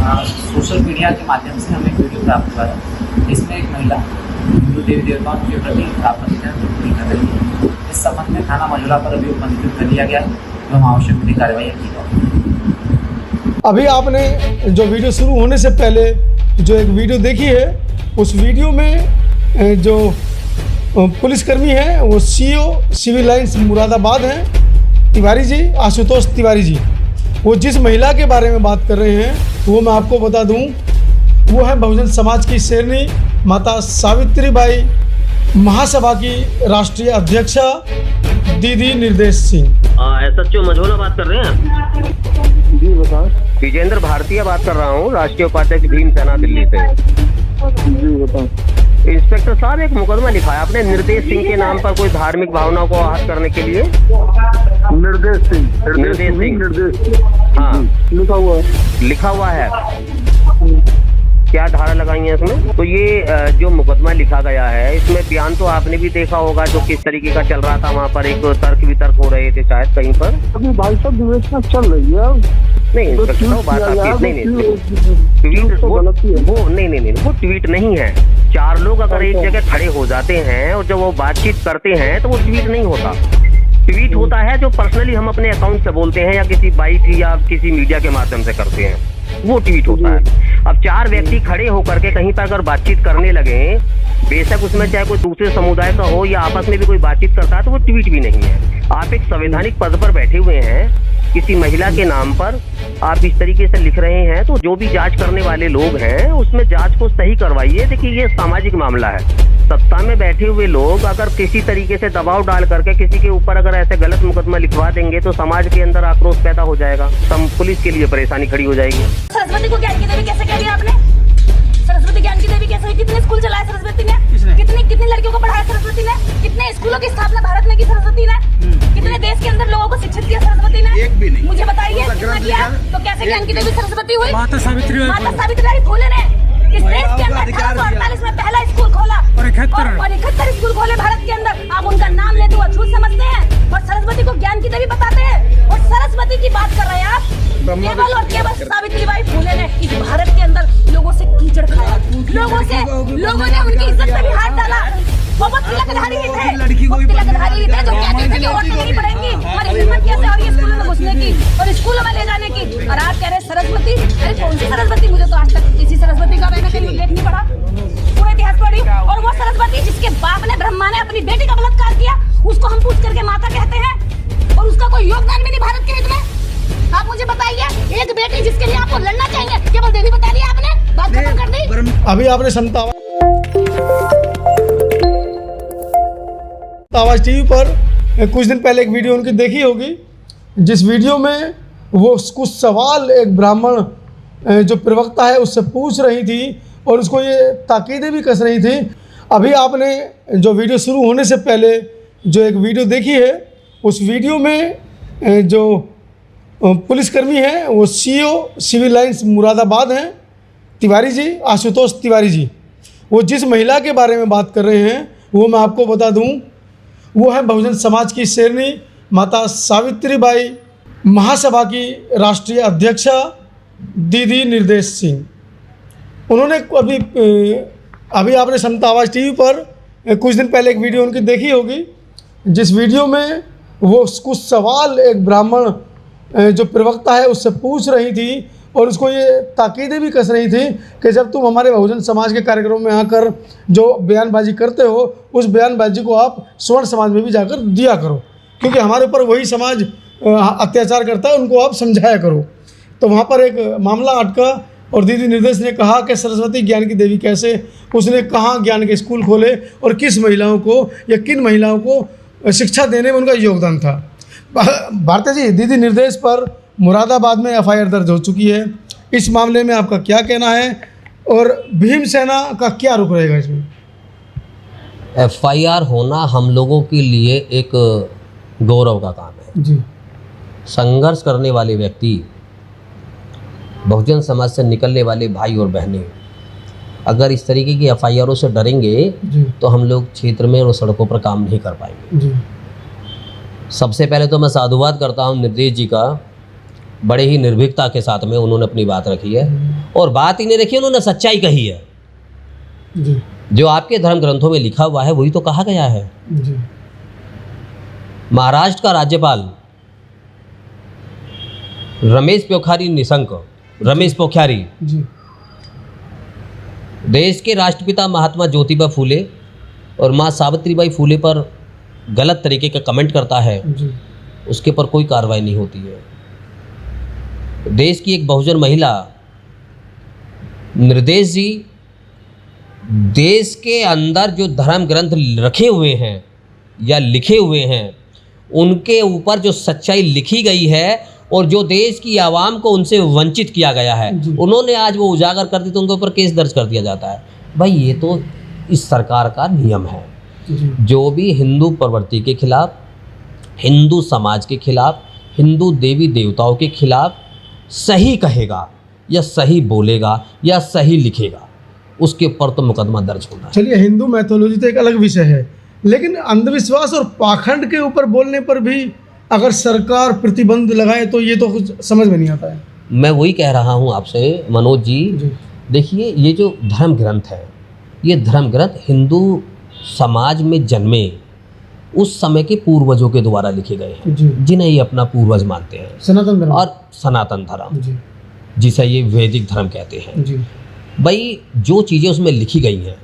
Social media के माध्यम से हमें वीडियो प्राप्त हुआ है। इसमें एक महिला हिंदू देवी देवताओं के प्रति आपत्तिजनक टिप्पणी कर रही है। इस संबंध में थाना मझौला पर अभियोग पंजीकृत कर दिया गया एवं आवश्यक विधिक कार्रवाई की जाएगी। अभी आपने जो वीडियो शुरू होने से पहले जो एक वीडियो देखी है, उस वीडियो में जो पुलिसकर्मी हैं वो सीओ सिविल लाइंस मुरादाबाद हैं, तिवारी जी, आशुतोष तिवारी जी। वो जिस महिला के बारे में बात कर रहे हैं वो मैं आपको बता दूं, वो है बहुजन समाज की शेरनी माता सावित्रीबाई महासभा की राष्ट्रीय अध्यक्षा दीदी निर्देश सिंह। SHO मझौला बात कर रहे हैं? जी बताओ। विजेंद्र भारतीय बात कर रहा हूँ, राष्ट्रीय उपाध्यक्ष भीम सेना दिल्ली से। जी बताओ। इंस्पेक्टर साहब, एक मुकदमा लिखा है आपने निर्देश सिंह के नाम पर, कोई धार्मिक भावनाओं को आहत करने के लिए। निर्देश सिंह। निर्देश। हाँ, लिखा हुआ है। क्या धारा लगाई है इसमें? तो ये जो मुकदमा लिखा गया है, इसमें बयान तो आपने भी देखा होगा जो किस तरीके का चल रहा था। वहाँ पर एक तर्क वितर्क हो रहे थे शायद कहीं पर। अभी भाई साहब विवेचना चल रही है। नहीं इंस्पेक्टर साहब, बात आपकी नहीं, ट्वीट वो ट्वीट नहीं है। चार लोग अगर एक जगह खड़े हो जाते हैं और जब वो बातचीत करते हैं तो वो ट्वीट नहीं होता। ट्वीट होता है जो पर्सनली हम अपने अकाउंट से बोलते हैं या किसी बाइक या किसी मीडिया के माध्यम से करते हैं, वो ट्वीट होता है। अब चार व्यक्ति खड़े होकर के कहीं पर अगर बातचीत करने लगे, बेशक उसमें चाहे कोई दूसरे समुदाय का हो या आपस में भी कोई बातचीत करता है, तो वो ट्वीट भी नहीं है। आप एक संवैधानिक पद पर बैठे हुए हैं, किसी महिला के नाम पर आप इस तरीके से लिख रहे हैं, तो जो भी जांच करने वाले लोग हैं उसमें जांच को सही करवाइए। देखिए ये सामाजिक मामला है। सत्ता में बैठे हुए लोग अगर किसी तरीके से दबाव डाल करके किसी के ऊपर अगर ऐसे गलत मुकदमा लिखवा देंगे तो समाज के अंदर आक्रोश पैदा हो जाएगा, पुलिस के लिए परेशानी खड़ी हो जाएगी। सरस्वती को ज्ञान की देवी कैसे कह दिया आपने? सरस्वती ज्ञान की देवी कैसे? कितने स्कूल चलाए सरस्वती ने? कितनी लड़कियों को पढ़ाया सरस्वती ने? कितने स्कूलों की स्थापना भारत में की सरस्वती ने? कितने देश के अंदर लोगों को शिक्षित किया सरस्वती ने? एक भी नहीं। मुझे बताइए कितना किया? तो कैसे ज्ञान की देवी सरस्वती हुई? माता सावित्रीबाई फुले ने इस देश के अंदर 1848 में पहला स्कूल खोला और 71 स्कूल खोले भारत के अंदर। आप उनका नाम लेते हुए अछूत समझते हैं और सरस्वती को ज्ञान की देवी बताते हैं। और सरस्वती की बात कर रहे हैं आप। केवल और केवल सावित्रीबाई फुले ने इस भारत के अंदर लोगों से कीचड़ खाया, लोगों ने उनकी इज्जत पे भी हाथ डाला। वो तिलकधारी थे, तिलकधारी थे जो कहते थे कि औरतें नहीं पढ़ेंगी, हमारी हिम्मत कैसे हो रही है स्कूलों में घुसने की और स्कूलों में ले जाने की। और आप कह रहे सरस्वती? अरे कौन सी सरस्वती? मुझे तो आज तक किसी सरस्वती का मैंने कहीं उल्लेख नहीं पढ़ा, पूरा इतिहास पढ़ी। और वो सरस्वती जिसके बाप ने ब्रह्मा ने अपनी बेटी का बलात्कार किया, उसको हम पूछ करके माता कहते हैं और उसका कोई योगदान भी नहीं भारत के हित में। आप मुझे बताइए, एक बेटी जिसके लिए आपको लड़ना चाहिए केवल देवी बता दी आपने, बात खत्म कर दी। अभी आपने समता आवाज टीवी पर कुछ दिन पहले एक वीडियो उनकी देखी होगी, जिस वीडियो में वो कुछ सवाल एक ब्राह्मण जो प्रवक्ता है उससे पूछ रही थी और उसको ये ताकीदें भी कस रही थी। अभी आपने जो वीडियो शुरू होने से पहले जो एक वीडियो देखी है, उस वीडियो में जो पुलिसकर्मी हैं वो सीओ सिविल लाइंस मुरादाबाद हैं, तिवारी जी, आशुतोष तिवारी जी। वो जिस महिला के बारे में बात कर रहे हैं वो मैं आपको बता दूं, वो है बहुजन समाज की शेरनी माता सावित्रीबाई महासभा की राष्ट्रीय अध्यक्षा दीदी निर्देश सिंह। उन्होंने अभी आपने समता आवाज टीवी पर कुछ दिन पहले एक वीडियो उनकी देखी होगी, जिस वीडियो में वो कुछ सवाल एक ब्राह्मण जो प्रवक्ता है उससे पूछ रही थी और उसको ये ताकीदें भी कस रही थी कि जब तुम हमारे बहुजन समाज के कार्यक्रमों में आकर जो बयानबाजी करते हो, उस बयानबाजी को आप स्वर्ण समाज में भी जाकर दिया करो, क्योंकि हमारे ऊपर वही समाज अत्याचार करता है, उनको आप समझाया करो। तो वहाँ पर एक मामला अटका और दीदी निर्देश ने कहा कि सरस्वती ज्ञान की देवी कैसे? उसने कहाँ ज्ञान के स्कूल खोले और किस महिलाओं को या किन महिलाओं को शिक्षा देने में उनका योगदान था। भारती जी, दीदी निर्देश पर मुरादाबाद में FIR दर्ज हो चुकी है। इस मामले में आपका क्या कहना है और भीम सेना का क्या रुख रहेगा इसमें? FIR होना हम लोगों के लिए एक गौरव का काम है जी। संघर्ष करने वाले व्यक्ति, बहुजन समाज से निकलने वाले भाई और बहनें अगर इस तरीके की FIRों से डरेंगे तो हम लोग क्षेत्र में और सड़कों पर काम नहीं कर पाएंगे जी। सबसे पहले तो मैं साधुवाद करता हूं निर्देश जी का बड़े ही निर्भीकता के साथ में उन्होंने अपनी बात रखी है, और बात ही नहीं रखी, उन्होंने सच्चाई कही है। जी जो आपके धर्म ग्रंथों में लिखा हुआ है वही तो कहा गया है। जी महाराष्ट्र का राज्यपाल रमेश पोखरियाल जी देश के राष्ट्रपिता महात्मा ज्योतिबा फूले और माँ सावित्रीबाई फूले पर गलत तरीके का कमेंट करता है, जी उसके पर कोई कार्रवाई नहीं होती है। देश की एक बहुजन महिला निर्देश जी देश के अंदर जो धर्म ग्रंथ रखे हुए हैं या लिखे हुए हैं उनके ऊपर जो सच्चाई लिखी गई है और जो देश की आवाम को उनसे वंचित किया गया है, जी। उन्होंने आज वो उजागर कर दी तो उनके ऊपर केस दर्ज कर दिया जाता है। भाई ये तो इस सरकार का नियम है। जी जो भी हिंदू प्रवृत्ति के खिलाफ, हिंदू समाज के खिलाफ, हिंदू देवी देवताओं के खिलाफ सही कहेगा या सही बोलेगा या सही लिखेगा, उसके ऊपर तो मुकदमा दर्ज होना है। चलिए, हिंदू मैथोलॉजी तो एक अलग विषय है, लेकिन अंधविश्वास और पाखंड के ऊपर बोलने पर भी अगर सरकार प्रतिबंध लगाए तो ये तो कुछ समझ में नहीं आता है। मैं वही कह रहा हूँ आपसे मनोज जी, जी देखिए ये जो धर्म ग्रंथ है, ये धर्म ग्रंथ हिंदू समाज में जन्मे उस समय के पूर्वजों के द्वारा लिखे गए हैं, जी जिन्हें ये अपना पूर्वज मानते हैं, सनातन धर्म। और सनातन धर्म जी जिसे ये वैदिक धर्म कहते हैं। जी भाई जो चीज़ें उसमें लिखी गई हैं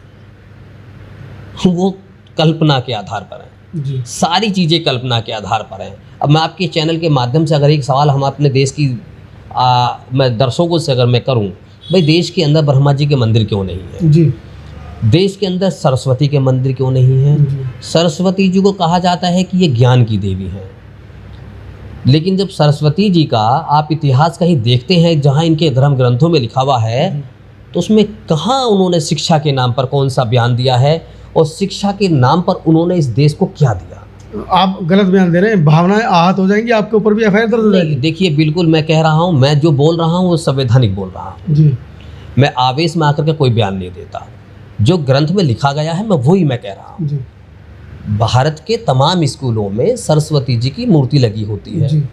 वो कल्पना के आधार पर हैं, जी सारी चीज़ें कल्पना के आधार पर हैं। अब मैं आपके चैनल के माध्यम से अगर एक सवाल हम अपने देश की मैं दर्शकों से अगर मैं करूं, भाई देश के अंदर ब्रह्मा जी के मंदिर क्यों नहीं है? जी देश के अंदर सरस्वती के मंदिर क्यों नहीं है? जी सरस्वती जी को कहा जाता है कि ये ज्ञान की देवी हैं, लेकिन जब सरस्वती जी का आप इतिहास कहीं देखते हैं जहाँ इनके धर्म ग्रंथों में लिखा हुआ है, तो उसमें कहाँ उन्होंने शिक्षा के नाम पर कौन सा बयान दिया है और शिक्षा के नाम पर उन्होंने इस देश को क्या दिया? आप गलत बयान दे रहे हैं, भावनाएं आहत हो जाएंगी, आपके ऊपर भी एफआईआर दर्ज हो नहीं, जाएगी। देखिए बिल्कुल मैं कह रहा हूँ, मैं जो बोल रहा हूँ वो संवैधानिक बोल रहा हूँ। जी मैं आवेश में आकर के कोई बयान नहीं देता, जो ग्रंथ में लिखा गया है मैं वही मैं कह रहा हूँ। जी भारत के तमाम स्कूलों में सरस्वती जी की मूर्ति लगी होती है, जी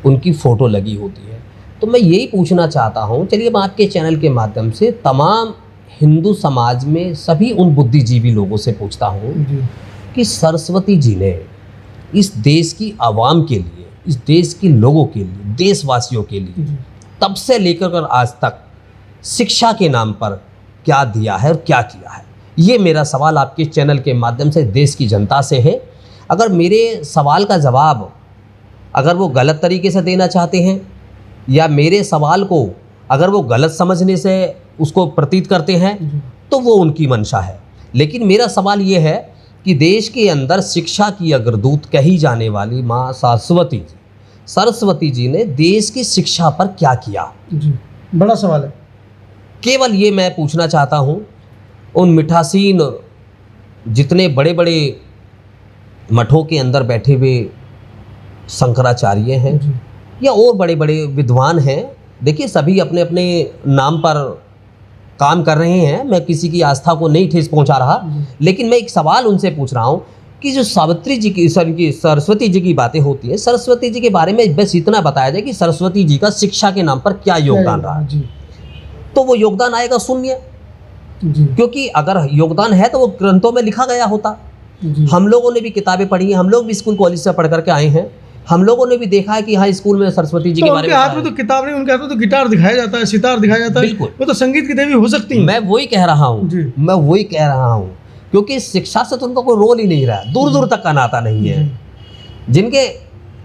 उनकी फ़ोटो लगी होती है। तो मैं यही पूछना चाहता हूँ, चलिए मैं आपके चैनल के माध्यम से तमाम हिंदू समाज में सभी उन बुद्धिजीवी लोगों से पूछता हूँ जी कि सरस्वती जी ने इस देश की आवाम के लिए, इस देश के लोगों के लिए, देशवासियों के लिए जी तब से लेकर कर आज तक शिक्षा के नाम पर क्या दिया है और क्या किया है? ये मेरा सवाल आपके चैनल के माध्यम से देश की जनता से है। अगर मेरे सवाल का जवाब अगर वो गलत तरीके से देना चाहते हैं या मेरे सवाल को अगर वो गलत समझने से उसको प्रतीत करते हैं तो वो उनकी मंशा है, लेकिन मेरा सवाल ये है कि देश के अंदर शिक्षा की अग्रदूत कही जाने वाली माँ सरस्वती जी ने देश की शिक्षा पर क्या किया? जी बड़ा सवाल है। केवल ये मैं पूछना चाहता हूँ, उन मिठासीन जितने बड़े बड़े मठों के अंदर बैठे हुए शंकराचार्य हैं जी या और बड़े बड़े विद्वान हैं, देखिए सभी अपने अपने नाम पर काम कर रहे हैं, मैं किसी की आस्था को नहीं ठेस पहुंचा रहा, लेकिन मैं एक सवाल उनसे पूछ रहा हूं कि जो सावित्री जी की सरस्वती जी की बातें होती है, सरस्वती जी के बारे में बस इतना बताया जाए कि सरस्वती जी का शिक्षा के नाम पर क्या योगदान रहा, जी तो वो योगदान आएगा शून्य, जी क्योंकि अगर योगदान है तो वो ग्रंथों में लिखा गया होता। जी हम लोगों ने भी किताबें पढ़ी हैं, हम लोग भी स्कूल कॉलेज से पढ़ करके आए हैं, हम लोगों ने भी देखा है कि हाँ स्कूल में सरस्वती जी तो के बारे उनके में हाथ में पढ़ा तो किताब नहीं, उनके हाथ में तो गिटार दिखाया जाता है, सितार दिखाया जाता है। बिल्कुल। वो तो संगीत की देवी हो सकती है। है। मैं वही कह रहा हूँ, जी। मैं वही कह रहा हूँ, क्योंकि शिक्षा से तो उनका कोई रोल ही नहीं रहा, दूर दूर तक का नाता नहीं है।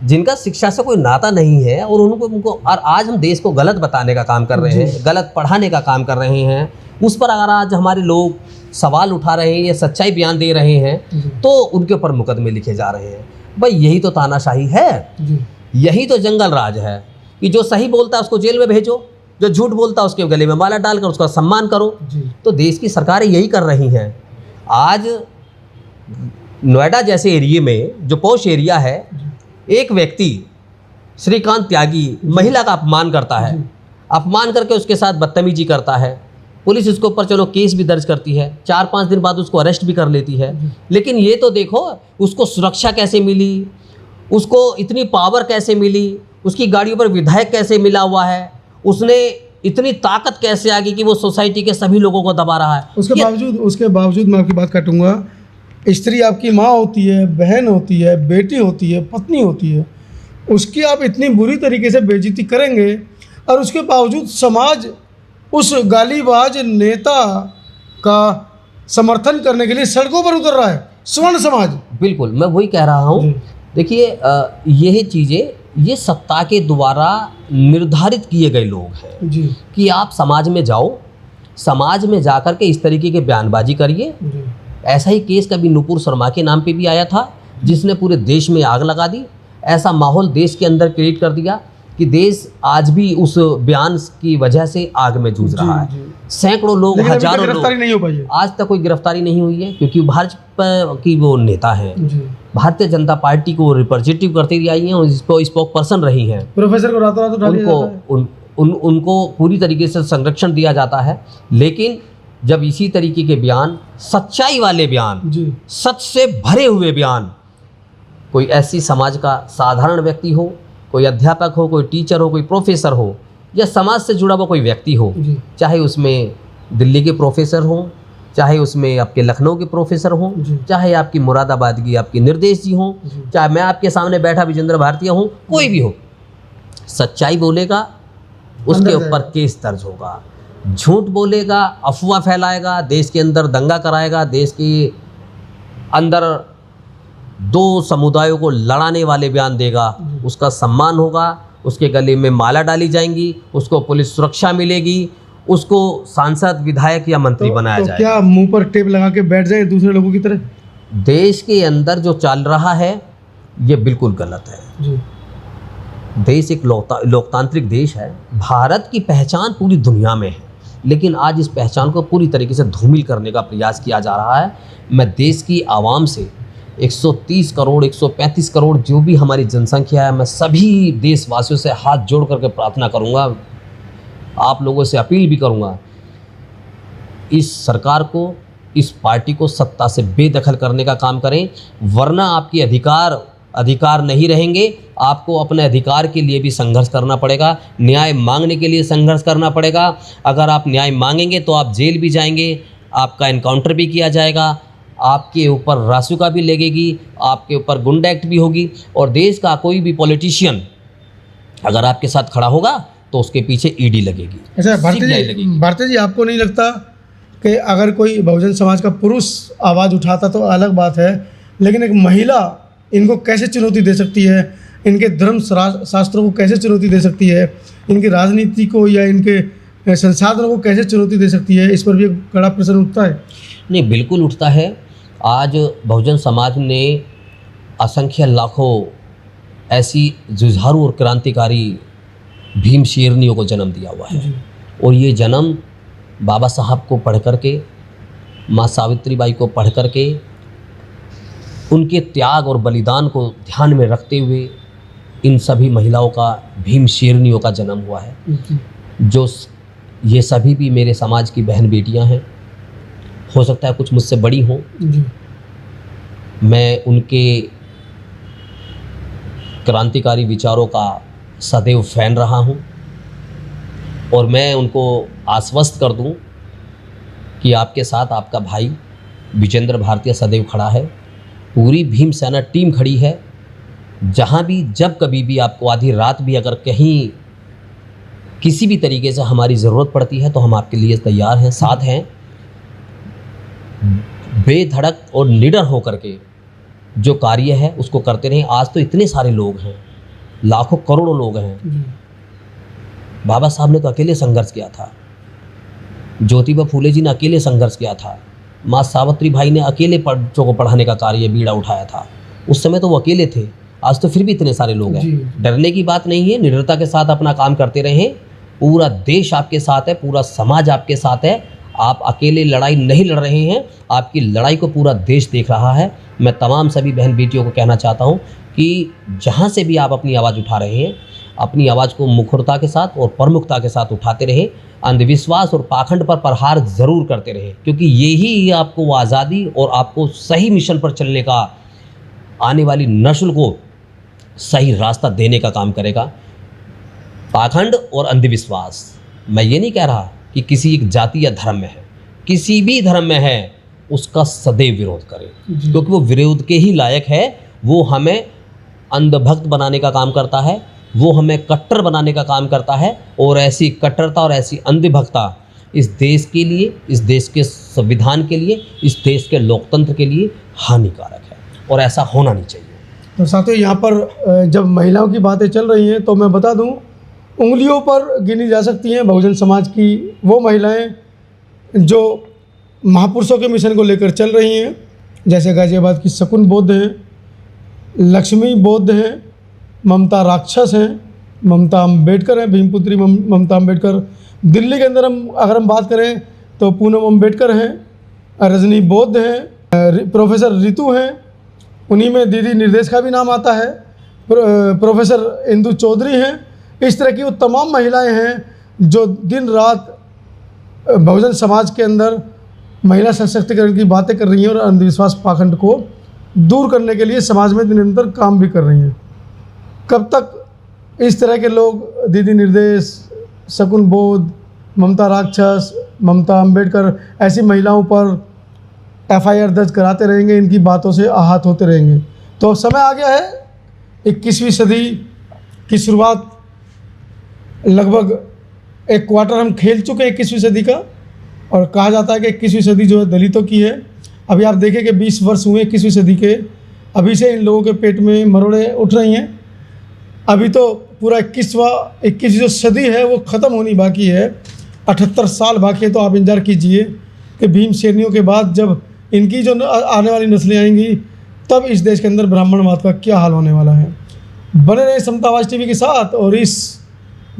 जिनका शिक्षा से कोई नाता नहीं है और उनको और आज हम देश को गलत बताने का काम कर रहे हैं, गलत पढ़ाने का काम कर रहे हैं, उस पर अगर आज हमारे लोग सवाल उठा रहे हैं या सच्चाई बयान दे रहे हैं तो उनके ऊपर मुकदमे लिखे जा रहे हैं। भाई यही तो तानाशाही है, जी यही तो जंगल राज है कि जो सही बोलता है उसको जेल में भेजो, जो झूठ बोलता है उसके गले में माला डालकर उसका सम्मान करो। जी तो देश की सरकारें यही कर रही हैं। आज नोएडा जैसे एरिया में जो पॉश एरिया है, एक व्यक्ति श्रीकांत त्यागी महिला का अपमान करता है, अपमान करके उसके साथ बदतमीजी करता है, पुलिस इसके ऊपर चलो केस भी दर्ज करती है, 4-5 दिन बाद उसको अरेस्ट भी कर लेती है। लेकिन ये तो देखो उसको सुरक्षा कैसे मिली, उसको इतनी पावर कैसे मिली, उसकी गाड़ियों पर विधायक कैसे मिला हुआ है, उसने इतनी ताकत कैसे आ गई कि वो सोसाइटी के सभी लोगों को दबा रहा है। उसके बावजूद मैं आपकी बात काटूंगा, स्त्री आपकी माँ होती है, बहन होती है, बेटी होती है, पत्नी होती है, उसकी आप इतनी बुरी तरीके से बेइज्जती करेंगे और उसके बावजूद समाज उस गालीबाज नेता का समर्थन करने के लिए सड़कों पर उतर रहा है, स्वर्ण समाज। बिल्कुल, मैं वही कह रहा हूँ। देखिए, यही चीज़ें ये सत्ता के द्वारा निर्धारित किए गए लोग हैं जी कि आप समाज में जाओ, समाज में जा कर के इस तरीके के बयानबाजी करिए। जी ऐसा ही केस कभी नुपुर शर्मा के नाम पे भी आया था, जिसने पूरे देश में आग लगा दी। ऐसा माहौल देश के अंदर क्रिएट कर दिया कि देश आज भी उस बयान की वजह से आग में जूझ रहा है। सैकड़ों लोग, लेकिन अभी तक हजारों गिरफ्तारी लोग, नहीं हो पाई है। आज तक कोई गिरफ्तारी नहीं हुई है, क्योंकि भाजपा की वो नेता हैं, जी भारतीय जनता पार्टी को रिप्रेजेंटेटिव करती आई हैं और इसको स्पोक पर्सन रही हैं। प्रोफेसर को रातों रात उठा लिया उनको जाता है। उनको पूरी तरीके से संरक्षण दिया जाता है। लेकिन जब इसी तरीके के बयान, सच्चाई वाले बयान, जी सच से भरे हुए बयान, कोई ऐसी समाज का साधारण व्यक्ति हो, कोई अध्यापक हो, कोई टीचर हो, कोई प्रोफेसर हो, या समाज से जुड़ा हुआ कोई व्यक्ति हो, जी चाहे उसमें दिल्ली के प्रोफेसर हों, चाहे उसमें आपके लखनऊ के प्रोफेसर हों, जी। चाहे आपकी मुरादाबाद की आपकी निर्देश जी हों, जी। चाहे मैं आपके सामने बैठा विजेंद्र भारतीय हूँ, कोई भी हो, सच्चाई बोलेगा उसके अंदर ऊपर जाएगा। केस दर्ज होगा। झूठ बोलेगा, अफवाह फैलाएगा, देश के अंदर दंगा कराएगा, देश के अंदर दो समुदायों को लड़ाने वाले बयान देगा, उसका सम्मान होगा, उसके गले में माला डाली जाएंगी, उसको पुलिस सुरक्षा मिलेगी, उसको सांसद, विधायक या मंत्री बनाया तो जाएगा। क्या मुंह पर टेप लगा के बैठ जाए दूसरे लोगों की तरह? देश के अंदर जो चल रहा है ये बिल्कुल गलत है। जी देश एक लोकतांत्रिक देश है। भारत की पहचान पूरी दुनिया में है, लेकिन आज इस पहचान को पूरी तरीके से धूमिल करने का प्रयास किया जा रहा है। मैं देश की आवाम से 130 करोड़ 135 करोड़ जो भी हमारी जनसंख्या है, मैं सभी देशवासियों से हाथ जोड़ करके प्रार्थना करूंगा, आप लोगों से अपील भी करूंगा, इस सरकार को, इस पार्टी को सत्ता से बेदखल करने का काम करें, वरना आपके अधिकार नहीं रहेंगे। आपको अपने अधिकार के लिए भी संघर्ष करना पड़ेगा, न्याय मांगने के लिए संघर्ष करना पड़ेगा। अगर आप न्याय मांगेंगे तो आप जेल भी जाएंगे, आपका एनकाउंटर भी किया जाएगा, आपके ऊपर रासुका भी लगेगी, आपके ऊपर गुंडा एक्ट भी होगी, और देश का कोई भी पॉलिटिशियन अगर आपके साथ खड़ा होगा तो उसके पीछे ईडी लगेगी। अच्छा CBI लगेगी। भारती जी, आपको नहीं लगता कि अगर कोई बहुजन समाज का पुरुष आवाज़ उठाता तो अलग बात है, लेकिन एक महिला इनको कैसे चुनौती दे सकती है, इनके धर्म शास्त्रों को कैसे चुनौती दे सकती है, इनकी राजनीति को या इनके संसाधनों को कैसे चुनौती दे सकती है, इस पर भी एक बड़ा प्रश्न उठता है। नहीं, बिल्कुल उठता है। आज बहुजन समाज ने असंख्य लाखों ऐसी जुझारू और क्रांतिकारी भीम शेरनियों को जन्म दिया हुआ है, और ये जन्म बाबा साहब को पढ़ करके, माँ सावित्रीबाई को पढ़ करके, उनके त्याग और बलिदान को ध्यान में रखते हुए इन सभी महिलाओं का, भीम शेरनियों का जन्म हुआ है। जो ये सभी भी मेरे समाज की बहन बेटियां हैं, हो सकता है कुछ मुझसे बड़ी हों, मैं उनके क्रांतिकारी विचारों का सदैव फैन रहा हूं, और मैं उनको आश्वस्त कर दूं कि आपके साथ आपका भाई विजेंद्र भारतीय सदैव खड़ा है, पूरी भीम सेना टीम खड़ी है। जहां भी, जब कभी भी आपको आधी रात भी अगर कहीं किसी भी तरीके से हमारी ज़रूरत पड़ती है तो हम आपके लिए तैयार हैं, साथ हैं। बेधड़क और निडर होकर के जो कार्य है उसको करते रहें। आज तो इतने सारे लोग हैं, लाखों करोड़ों लोग हैं। बाबा साहब ने तो अकेले संघर्ष किया था, ज्योतिबा फूले जी ने अकेले संघर्ष किया था, माँ सावित्री भाई ने अकेले बच्चों को पढ़ाने का कार्य बीड़ा उठाया था। उस समय तो वो अकेले थे, आज तो फिर भी इतने सारे लोग हैं। डरने की बात नहीं है, निडरता के साथ अपना काम करते रहें। पूरा देश आपके साथ है, पूरा समाज आपके साथ है। आप अकेले लड़ाई नहीं लड़ रहे हैं, आपकी लड़ाई को पूरा देश देख रहा है। मैं तमाम सभी बहन बेटियों को कहना चाहता हूँ कि जहाँ से भी आप अपनी आवाज़ उठा रहे हैं, अपनी आवाज़ को मुखरता के साथ और प्रमुखता के साथ उठाते रहें। अंधविश्वास और पाखंड पर प्रहार ज़रूर करते रहें, क्योंकि यही आपको वो आज़ादी और आपको सही मिशन पर चलने का, आने वाली नस्ल को सही रास्ता देने का काम करेगा। पाखंड और अंधविश्वास, मैं ये नहीं कह रहा कि किसी एक जाति या धर्म में है, किसी भी धर्म में है उसका सदैव विरोध करें, क्योंकि वो विरोध के ही लायक है। वो हमें अंधभक्त बनाने का काम करता है, वो हमें कट्टर बनाने का काम करता है, और ऐसी कट्टरता और ऐसी अंधभक्ता इस देश के लिए, इस देश के संविधान के लिए, इस देश के लोकतंत्र के लिए हानिकारक है, और ऐसा होना नहीं चाहिए। तो साथियों, यहाँ पर जब महिलाओं की बातें चल रही हैं तो मैं बता दूं, उंगलियों पर गिनी जा सकती हैं बहुजन समाज की वो महिलाएं जो महापुरुषों के मिशन को लेकर चल रही हैं, जैसे गाजियाबाद की शकुन बौद्ध हैं, लक्ष्मी बौद्ध हैं, ममता राक्षस हैं, ममता अम्बेडकर हैं, भीमपुत्री ममता अम्बेडकर। दिल्ली के अंदर अगर हम बात करें तो पूनम अम्बेडकर हैं, रजनी बौद्ध हैं, प्रोफेसर रितु हैं, उन्हीं में दीदी निर्देश का भी नाम आता है, प्रोफेसर इंदु चौधरी हैं। इस तरह की वो तमाम महिलाएं हैं जो दिन रात बहुजन समाज के अंदर महिला सशक्तिकरण की बातें कर रही हैं और अंधविश्वास पाखंड को दूर करने के लिए समाज में निरंतर काम भी कर रही हैं। कब तक इस तरह के लोग दीदी निर्देश, शकुन बौद्ध, ममता राक्षस, ममता अम्बेडकर ऐसी महिलाओं पर FIR दर्ज कराते रहेंगे, इनकी बातों से आहत होते रहेंगे? तो समय आ गया है, 21वीं सदी की शुरुआत, लगभग एक क्वार्टर हम खेल चुके हैं 21वीं सदी का, और कहा जाता है कि 21वीं सदी जो है दलितों की है। अभी आप देखें कि 20 वर्ष हुए 21वीं सदी के, अभी से इन लोगों के पेट में मरोड़े उठ रही हैं। अभी तो पूरा 21वीं जो सदी है वो ख़त्म होनी बाकी है, 78 साल बाकी है। तो आप इंतजार कीजिए कि भीम शेरनियों के बाद जब इनकी जो आने वाली नस्लें आएंगी, तब इस देश के अंदर ब्राह्मणवाद का क्या हाल होने वाला है। बने रहे समतावाज टीवी के साथ। और इस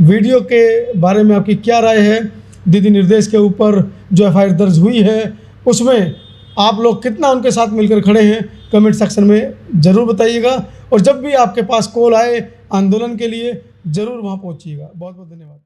वीडियो के बारे में आपकी क्या राय है? दीदी निर्देश के ऊपर जो FIR दर्ज हुई है, उसमें आप लोग कितना उनके साथ मिलकर खड़े हैं, कमेंट सेक्शन में ज़रूर बताइएगा। और जब भी आपके पास कॉल आए आंदोलन के लिए, ज़रूर वहाँ पहुँचिएगा। बहुत बहुत धन्यवाद।